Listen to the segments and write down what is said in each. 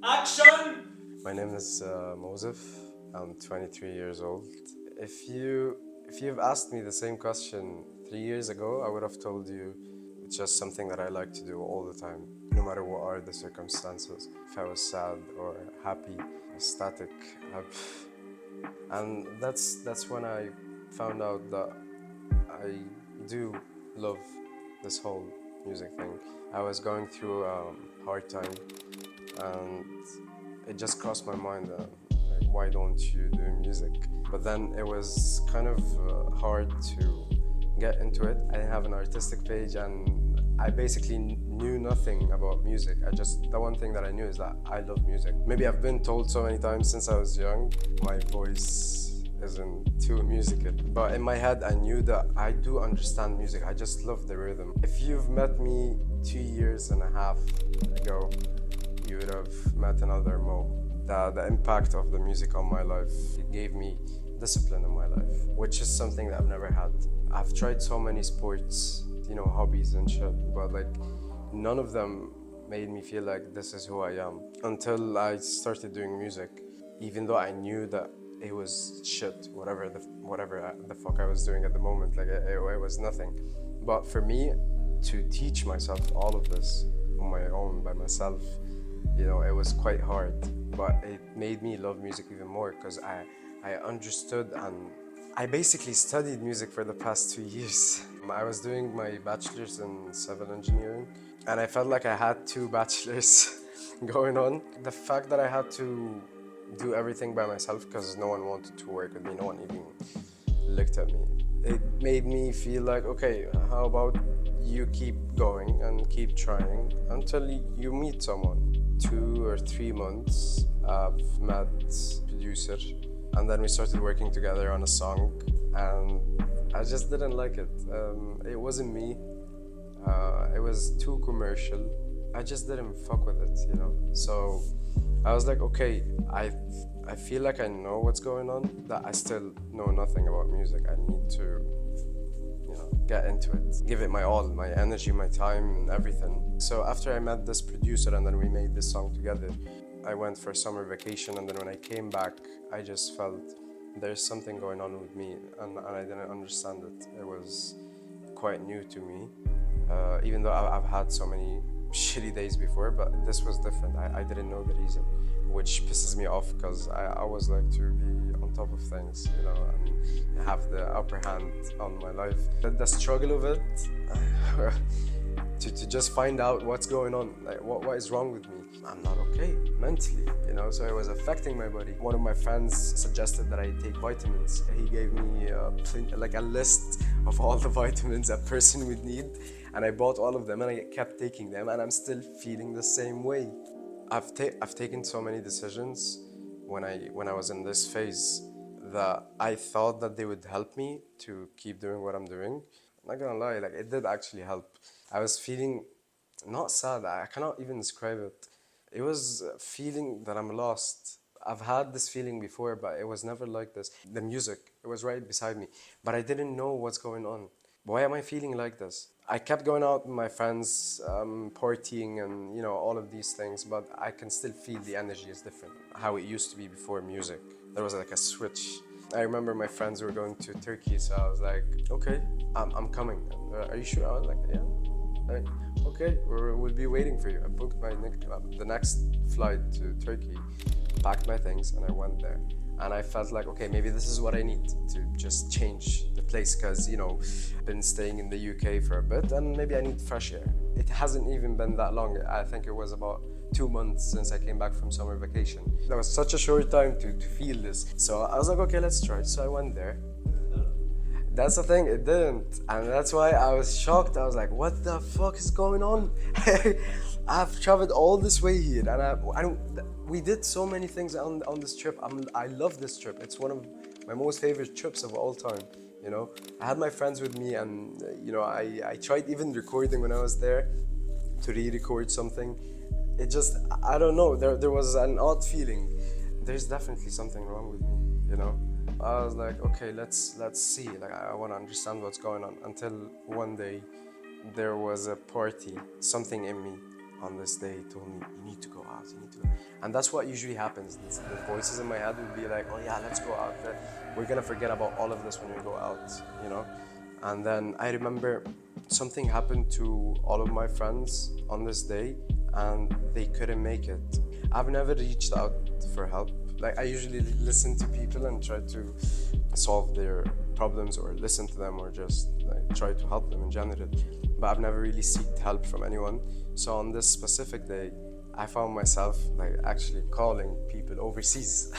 Action! My name is Mosef. I'm 23 years old. If you've asked me the same question 3 years ago, I would have told you it's just something that I like to do all the time, no matter what are the circumstances. If I was sad or happy, ecstatic, and that's when I found out that I do love this whole music thing. I was going through a hard time, and it just crossed my mind that like, why don't you do music? But then it was kind of hard to get into it. I didn't have an artistic page, and I basically knew nothing about music. The one thing that I knew is that I love music. Maybe I've been told so many times since I was young, my voice isn't too musical. But in my head, I knew that I do understand music. I just love the rhythm. If you've met me 2.5 years ago, you would have met another Mo. The impact of the music on my life, it gave me discipline in my life, which is something that I've never had. I've tried so many sports, hobbies and shit, but like none of them made me feel like this is who I am until I started doing music. Even though I knew that it was shit, whatever the fuck I was doing at the moment, like it was nothing. But for me to teach myself all of this on my own by myself, it was quite hard, but it made me love music even more because I understood, and I basically studied music for the past 2 years. I was doing my bachelor's in civil engineering, and I felt like I had two bachelors going on. The fact that I had to do everything by myself because no one wanted to work with me, no one even looked at me. It made me feel like, okay, how about you keep going and keep trying until you meet someone. 2 or 3 months, I've met producer, and then we started working together on a song, and I just didn't like it. It wasn't me. It was too commercial. I just didn't fuck with it, So I was like, okay, I feel like I know what's going on, that I still know nothing about music. I need to get into it, give it my all, my energy, my time, and everything. So after I met this producer and then we made this song together, I went for summer vacation, and then when I came back, I just felt there's something going on with me, and I didn't understand it. It was quite new to me, even though I've had so many shitty days before, but this was different. I didn't know the reason, which pisses me off because I always like to be on top of things, and have the upper hand on my life. The struggle of it, to just find out what's going on, like what is wrong with me. I'm not okay mentally, so it was affecting my body. One of my friends suggested that I take vitamins. He gave me a list of all the vitamins a person would need, and I bought all of them and I kept taking them, and I'm still feeling the same way. I've taken so many decisions when I was in this phase that I thought that they would help me to keep doing what I'm doing. I'm not gonna lie, like it did actually help. I was feeling not sad, I cannot even describe it. It was a feeling that I'm lost. I've had this feeling before, but it was never like this. The music, it was right beside me, but I didn't know what's going on. Why am I feeling like this? I kept going out with my friends, partying and all of these things, but I can still feel the energy is different. How it used to be before music. There was like a switch. I remember my friends were going to Turkey, so I was like, okay, I'm coming. Are you sure? I was like, yeah. Like, okay, we'll be waiting for you. I booked the next flight to Turkey, packed my things, and I went there. And I felt like, okay, maybe this is what I need to just change the place, because I've been staying in the UK for a bit, and maybe I need fresh air. It hasn't even been that long. I think it was about 2 months since I came back from summer vacation. That was such a short time to feel this. So I was like, okay, let's try it. So I went there. That's the thing, it didn't. And that's why I was shocked. I was like, what the fuck is going on? I've traveled all this way here, and we did so many things on this trip. I love this trip. It's one of my most favorite trips of all time. I had my friends with me, and I tried even recording when I was there to re-record something. It just, I don't know, there was an odd feeling. There's definitely something wrong with me, I was like, okay, let's see. Like, I want to understand what's going on. Until one day, there was a party. Something in me on this day told me, you need to go out, you need to go. And that's what usually happens. The voices in my head would be like, oh yeah, let's go out. We're gonna forget about all of this when we go out, you know? And then I remember something happened to all of my friends on this day and they couldn't make it. I've never reached out for help. Like I usually listen to people and try to solve their problems or listen to them or just like, try to help them in general. But I've never really sought help from anyone. So on this specific day, I found myself like actually calling people overseas.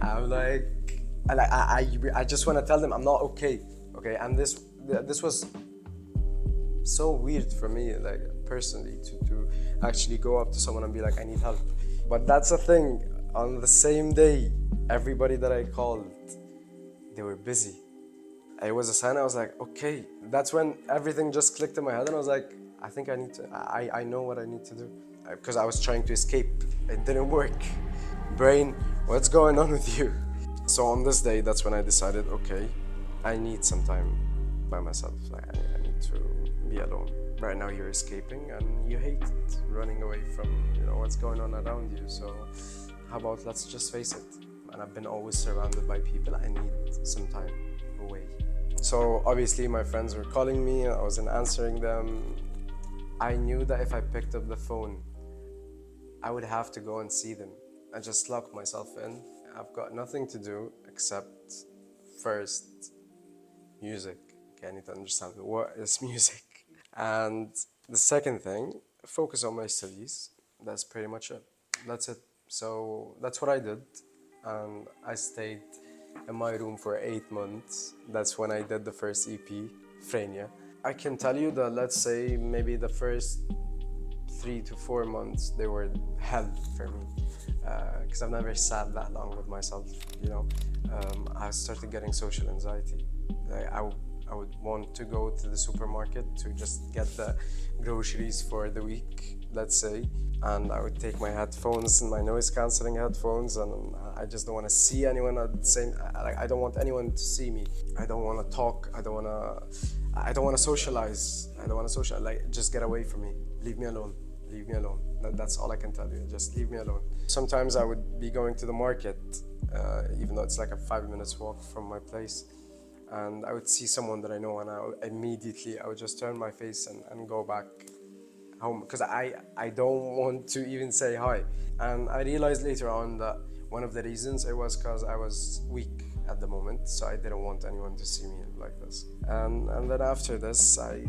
I'm like, I just want to tell them I'm not okay, And this was so weird for me, like personally, to actually go up to someone and be like, I need help. But that's the thing. On the same day, everybody that I called, they were busy. It was a sign. I was like, okay. That's when everything just clicked in my head, and I was like, I think I need to. I know what I need to do, because I was trying to escape. It didn't work. Brain, what's going on with you? So on this day, that's when I decided, okay, I need some time by myself. Like I need to be alone. Right now, you're escaping, and you hate it, running away from what's going on around you. So how about let's just face it? And I've been always surrounded by people. I need some time away. So obviously my friends were calling me, I wasn't answering them. I knew that if I picked up the phone, I would have to go and see them. I just locked myself in. I've got nothing to do except first, music. Okay, I need to understand what is music. And the second thing, focus on my studies. That's pretty much it. That's it. So that's what I did. And I stayed in my room for 8 months. That's when I did the first EP, Frenia. I can tell you that, let's say, maybe the first 3 to 4 months, they were hell for me. Because I've never sat that long with myself, I started getting social anxiety. I would want to go to the supermarket to just get the groceries for the week, let's say, and I would take my headphones and my noise cancelling headphones, and I just don't want to see anyone at the same. I don't want anyone to see me. I don't want to talk. I don't want to socialize. Like, just get away from me. Leave me alone. Leave me alone. That's all I can tell you. Just leave me alone. Sometimes I would be going to the market, even though it's like a 5 minutes walk from my place. And I would see someone that I know, and I would just turn my face and go back home, because I don't want to even say hi. And I realized later on that one of the reasons it was because I was weak at the moment, so I didn't want anyone to see me like this. And then after this, I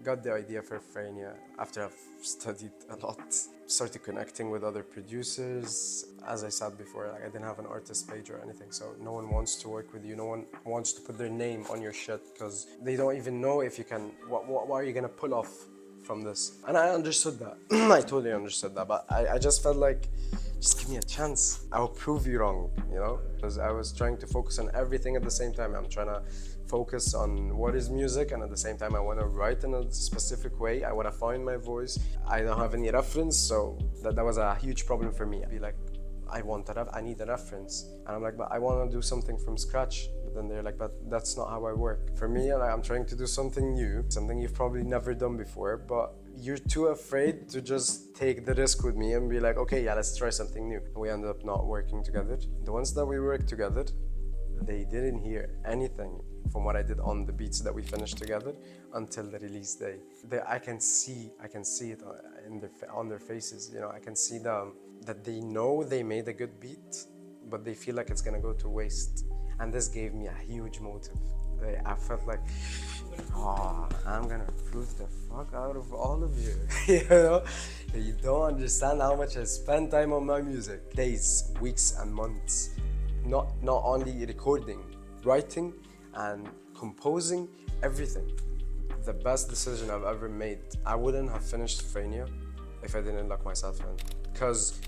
got the idea for Frenia after I've studied a lot. Started connecting with other producers. As I said before, I didn't have an artist page or anything, so no one wants to work with you. No one wants to put their name on your shit, because they don't even know if you can. What are you gonna pull off from this? And I understood that. I totally understood that, but I just felt like, just give me a chance. I'll prove you wrong, because I was trying to focus on everything at the same time. I'm trying to focus on what is music, and at the same time I want to write in a specific way. I want to find my voice. I don't have any reference, so that was a huge problem for me. I'd be like, I need a reference, and I'm like, but I want to do something from scratch. But then they're like, but that's not how I work. For me, I'm trying to do something new, something you've probably never done before, but you're too afraid to just take the risk with me and be like, okay, yeah, let's try something new. We ended up not working together. The ones that we worked together, they didn't hear anything from what I did on the beats that we finished together until the release day. I can see it on their faces. I can see that they know they made a good beat, but they feel like it's gonna go to waste. And this gave me a huge motive. I felt like, I'm gonna prove the fuck out of all of you. You don't understand how much I spend time on my music. Days, weeks, and months. Not only recording, writing, and composing, everything. The best decision I've ever made. I wouldn't have finished Frenia if I didn't lock myself in. Because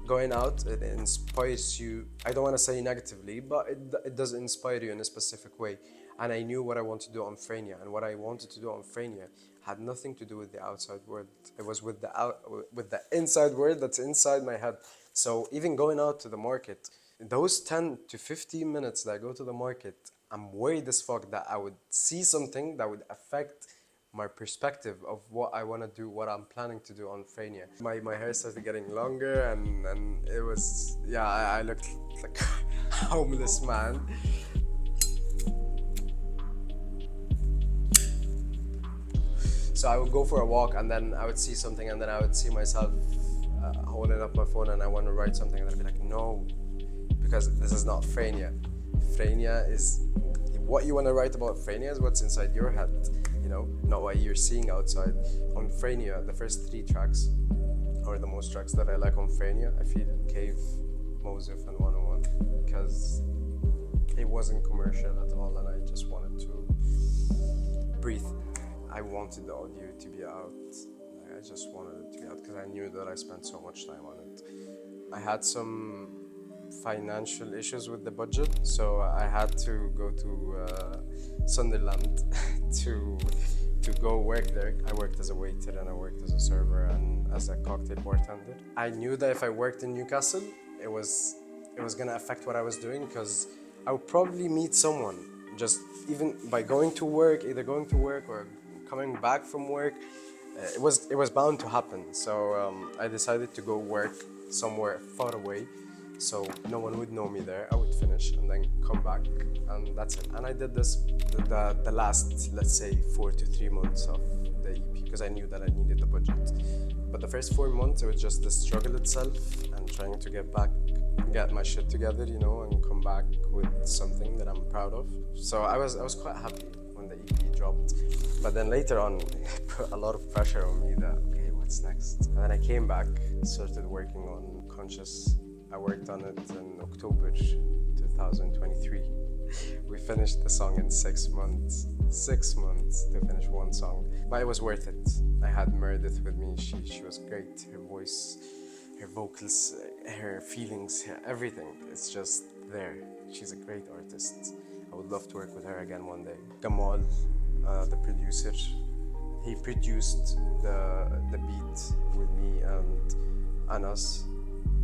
going out, it inspires you. I don't want to say negatively, but it does inspire you in a specific way. And I knew what I wanted to do on Frenia, and what I wanted to do on Frenia had nothing to do with the outside world. It was with the inside world that's inside my head. So even going out to the market, those 10 to 15 minutes that I go to the market, I'm worried as fuck that I would see something that would affect my perspective of what I want to do, what I'm planning to do on Frania. My hair started getting longer, and it was, yeah, I looked like a homeless man. So I would go for a walk, and then I would see something, and then I would see myself holding up my phone, and I want to write something, and I'd be like, no, because this is not Frania. Frania is what you want to write about. Frania is what's inside your head, you know, not what you're seeing outside. On Frania, the first 3 tracks, or the most tracks that I like on Frania, I feel Cave, Mosif, and 101, because it wasn't commercial at all, and I just wanted to breathe. I wanted the audio to be out. I just wanted it to be out because I knew that I spent so much time on it. I had some financial issues with the budget, so I had to go to Sunderland to go work there. I worked as a waiter, and I worked as a server and as a cocktail bartender. I knew that if I worked in Newcastle, it was gonna affect what I was doing, because I would probably meet someone just even by going to work, either going to work or coming back from work. It was bound to happen. So I decided to go work somewhere far away, so no one would know me there. I would finish and then come back, and that's it. And I did this the last, let's say, 4 to 3 months of the EP, because I knew that I needed the budget. But the first 4 months, it was just the struggle itself and trying to get my shit together, you know, and come back with something that I'm proud of. So I was quite happy when the EP dropped. But then later on, it put a lot of pressure on me that, okay, what's next? And then I came back, started working on Conscious. I worked on it in October 2023. We finished the song in 6 months. 6 months to finish one song. But it was worth it. I had Meredith with me. She was great. Her voice, her vocals, her feelings, everything. It's just there. She's a great artist. I would love to work with her again one day. Gamal, the producer, he produced the beat with me and Anas,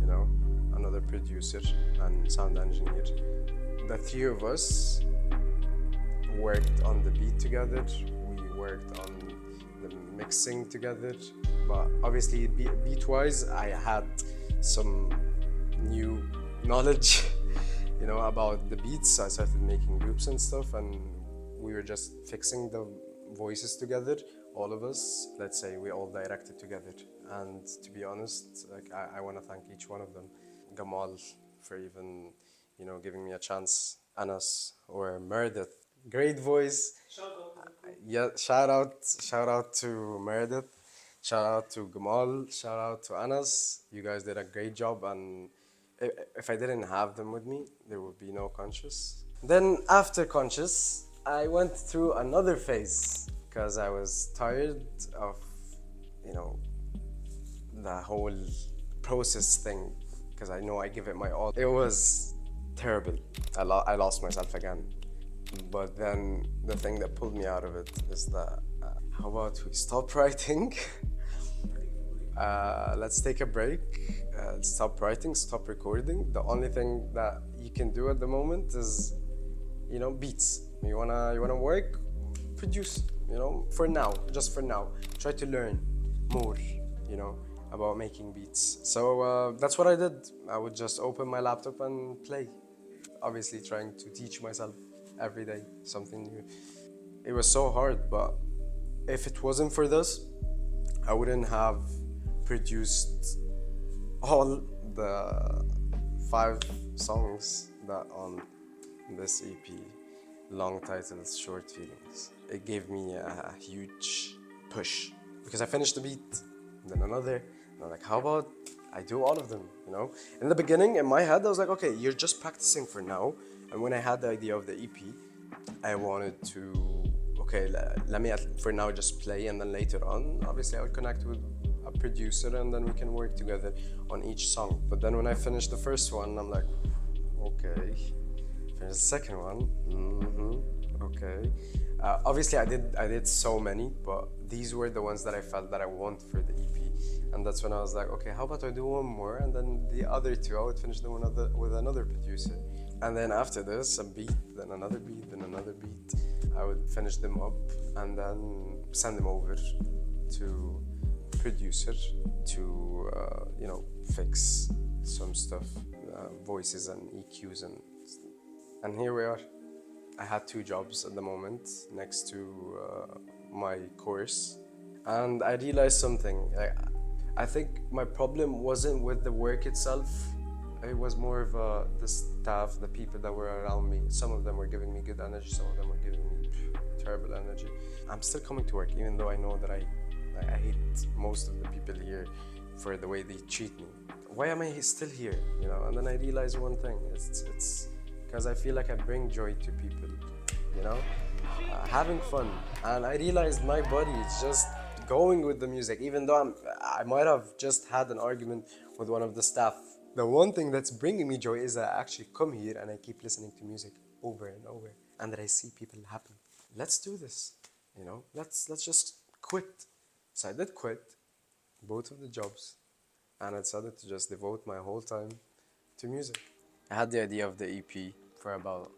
you know, another producer and sound engineer. The 3 of us worked on the beat together. We worked on the mixing together. But obviously, beat-wise, I had some new knowledge, you know, about the beats. I started making loops and stuff, and we were just fixing the voices together, all of us. Let's say we all directed together. And to be honest, like I want to thank each one of them. Gamal for even, you know, giving me a chance. Anas or Meredith, great voice. Yeah, shout out to Meredith. Shout out to Gamal, shout out to Anas. You guys did a great job, and if I didn't have them with me, there would be no Conscious. Then after Conscious, I went through another phase because I was tired of, you know, the whole process thing, because I know I give it my all. It was terrible. I lost myself again. But then the thing that pulled me out of it is that, how about we stop writing? Let's take a break. Stop writing, stop recording. The only thing that you can do at the moment is, you know, beats. You wanna work, produce. You know, for now, just for now. Try to learn more, you know, about making beats. So that's what I did. I would just open my laptop and play. Obviously, trying to teach myself every day something new. It was so hard, but if it wasn't for this, I wouldn't have produced all the 5 songs that on this EP, long titles, short feelings. It gave me a huge push because I finished the beat, then another, and I'm like, how about I do all of them, you know? In the beginning, in my head, I was like, okay, you're just practicing for now. And when I had the idea of the EP, I wanted to, okay, let me for now just play, and then later on, obviously I'll connect with a producer and then we can work together on each song. But then when I finished the first one, I'm like, okay. Finished the second one, okay. Obviously I did so many, but these were the ones that I felt that I want for the EP. And that's when I was like, okay, how about I do one more, and then the other 2 I would finish them with another producer. And then after this, a beat, then another beat, then another beat. I would finish them up and then send them over to producer to fix some stuff, voices and EQs, and here we are. I had 2 jobs at the moment next to my course, and I realized something. I think my problem wasn't with the work itself. It was more of the staff, the people that were around me. Some of them were giving me good energy, some of them were giving me terrible energy. I'm still coming to work, even though I know that I hate most of the people here for the way they treat me. Why am I still here? And then I realized one thing. It's because I feel like I bring joy to people, having fun. And I realized my body is just going with the music, even though I might have just had an argument with one of the staff. The one thing that's bringing me joy is that I actually come here and I keep listening to music over and over, and that I see people happy. Let's do this, let's just quit. So I did quit both of the jobs, and I decided to just devote my whole time to music. I had the idea of the EP for about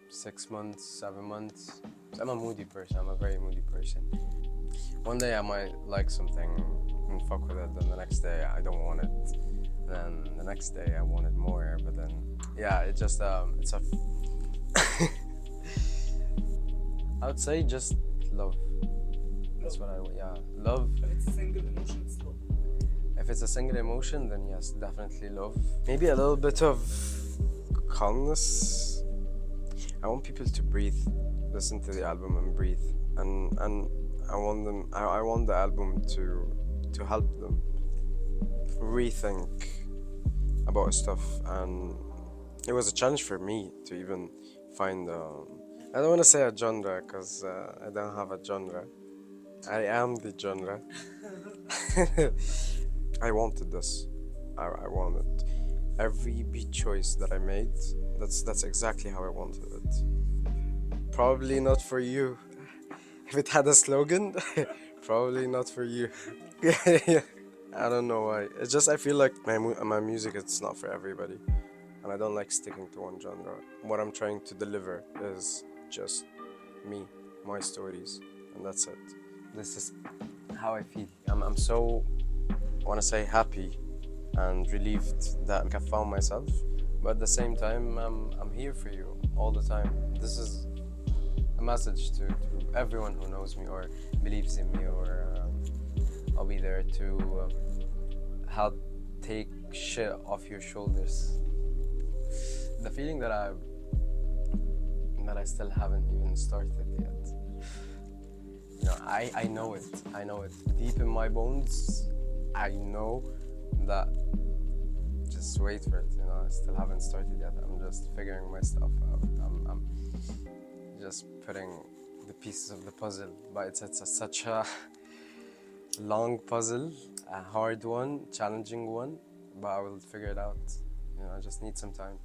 6 months, 7 months. So I'm a moody person, I'm a very moody person. One day I might like something and fuck with it, then the next day I don't want it. Then the next day I wanted more, but then it just it's a I would say just love. That's what love. If it's a single emotion, it's love. If it's a single emotion, then yes, definitely love. Maybe a little bit of calmness. I want people to breathe, listen to the album and breathe, and I want the album to help them rethink about stuff. And it was a challenge for me to even find I don't want to say a genre, because I don't have a genre. I am the genre. I wanted this. I wanted every beat choice that I made. That's exactly how I wanted it. Probably not for you. If it had a slogan, probably not for you. I don't know why. It's just I feel like my music, it's not for everybody, and I don't like sticking to one genre. What I'm trying to deliver is just me, my stories, and that's it. This is how I feel. I'm so, I want to say, happy and relieved that I found myself, but at the same time I'm here for you all the time. This is a message to everyone who knows me or believes in me, or I'll be there to help take shit off your shoulders. The feeling that I still haven't even started yet. I know it. Deep in my bones, I know that. Just wait for it, I still haven't started yet. I'm just figuring my stuff out. I'm just putting the pieces of the puzzle, but it's such a long puzzle, a hard one, challenging one, but I will figure it out. I just need some time.